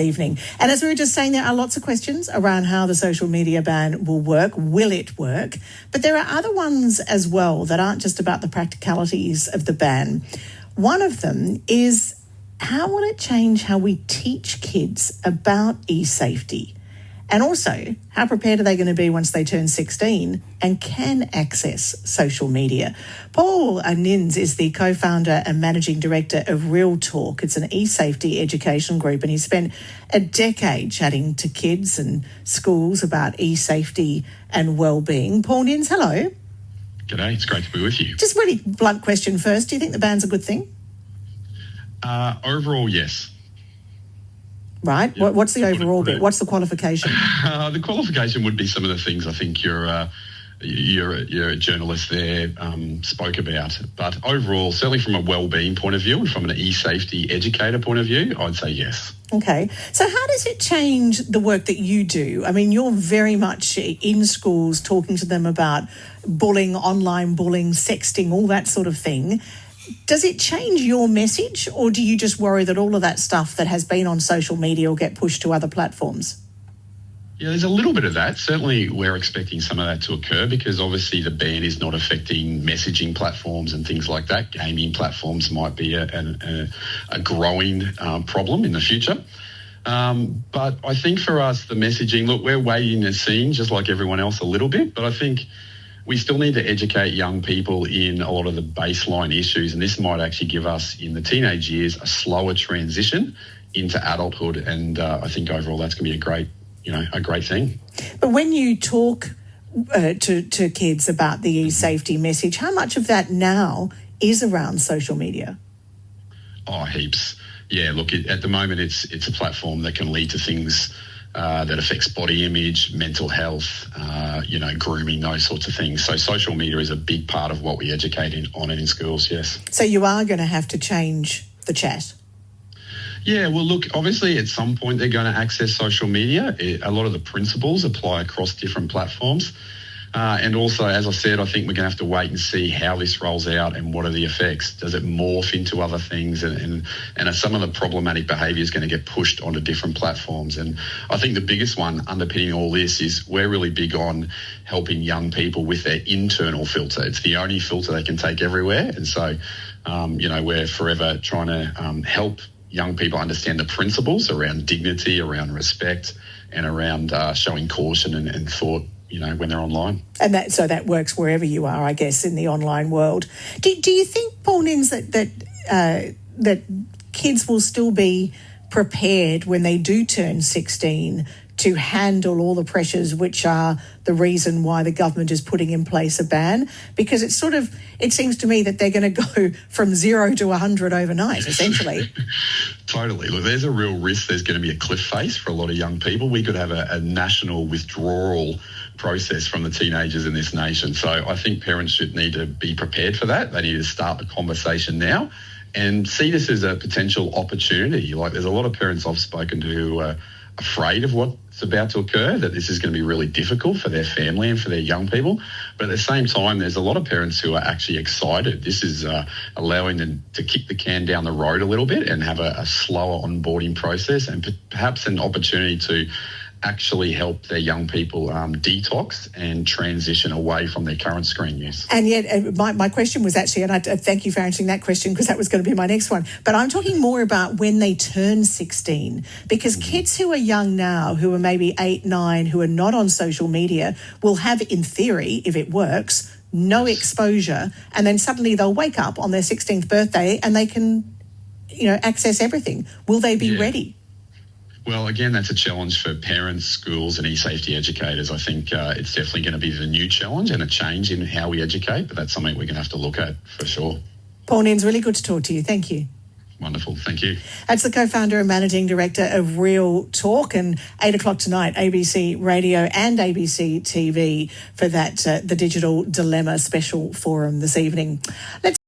evening. And as we were just saying, there are lots of questions around how the social media ban will work. Will it work? But there are other ones as well that aren't just about the practicalities of the ban. One of them is, how will it change how we teach kids about e-safety? And also, how prepared are they going to be once they turn 16 and can access social media? Paul Ninnes is the co-founder and managing director of Real Talk. It's an e-safety education group, and he spent a decade chatting to kids and schools about e-safety and well-being. Paul Ninnes, hello. G'day, it's great to be with you. Just really blunt question first. Do you think the ban's a good thing? Overall, yes. Right. Yep. What's the overall bit? What's the qualification? The qualification would be some of the things I think you're a journalist there spoke about. But overall, certainly from a wellbeing point of view and from an e-safety educator point of view, I'd say yes. Okay. So how does it change the work that you do? I mean, you're very much in schools talking to them about bullying, online bullying, sexting, all that sort of thing. Does it change your message, or do you just worry that all of that stuff that has been on social media will get pushed to other platforms? Yeah, there's a little bit of that. Certainly we're expecting some of that to occur because obviously the ban is not affecting messaging platforms and things like that. Gaming platforms might be a growing problem in the future. But I think for us, the messaging, look, we're waiting and seeing just like everyone else a little bit, but I think we still need to educate young people in a lot of the baseline issues, and this might actually give us, in the teenage years, a slower transition into adulthood. And I think overall that's going to be a great thing. But when you talk to kids about the e-safety message, how much of that now is around social media? Oh, heaps. Yeah, look, at the moment it's a platform that can lead to things that affects body image, mental health, grooming, those sorts of things. So social media is a big part of what we educate on in schools, yes. So you are going to have to change the chat? Yeah, well, look, obviously at some point they're going to access social media. A lot of the principles apply across different platforms. And also, as I said, I think we're going to have to wait and see how this rolls out and what are the effects. Does it morph into other things? And are some of the problematic behaviours going to get pushed onto different platforms? And I think the biggest one underpinning all this is we're really big on helping young people with their internal filter. It's the only filter they can take everywhere. And so, we're forever trying to help young people understand the principles around dignity, around respect, and around showing caution and thought, when they're online. And that works wherever you are, I guess, in the online world. Do you think, Paul Ninnes, that kids will still be prepared when they do turn 16 to handle all the pressures which are the reason why the government is putting in place a ban? Because it seems to me that they're going to go from 0 to 100 overnight, essentially. Totally. Look, there's a real risk there's going to be a cliff face for a lot of young people. We could have a national withdrawal process from the teenagers in this nation. So I think parents should need to be prepared for that. They need to start the conversation now and see this as a potential opportunity. Like, there's a lot of parents I've spoken to who are afraid of what's about to occur, that this is going to be really difficult for their family and for their young people. But at the same time, there's a lot of parents who are actually excited. This is allowing them to kick the can down the road a little bit and have a slower onboarding process, and perhaps an opportunity to actually help their young people detox and transition away from their current screen use. And yet my question was actually, and I thank you for answering that question because that was going to be my next one, but I'm talking more about when they turn 16, because kids who are young now, who are maybe 8, 9, who are not on social media, will have, in theory, if it works, no exposure, and then suddenly they'll wake up on their 16th birthday and they can, access everything. Will they be ready? Well, again, that's a challenge for parents, schools and e-safety educators. I think it's definitely going to be the new challenge and a change in how we educate, but that's something we're going to have to look at for sure. Paul Ninnes, really good to talk to you. Thank you. Wonderful. Thank you. That's the co-founder and managing director of Real Talk, and 8 o'clock tonight, ABC Radio and ABC TV for that, the Digital Dilemma special forum this evening. Let's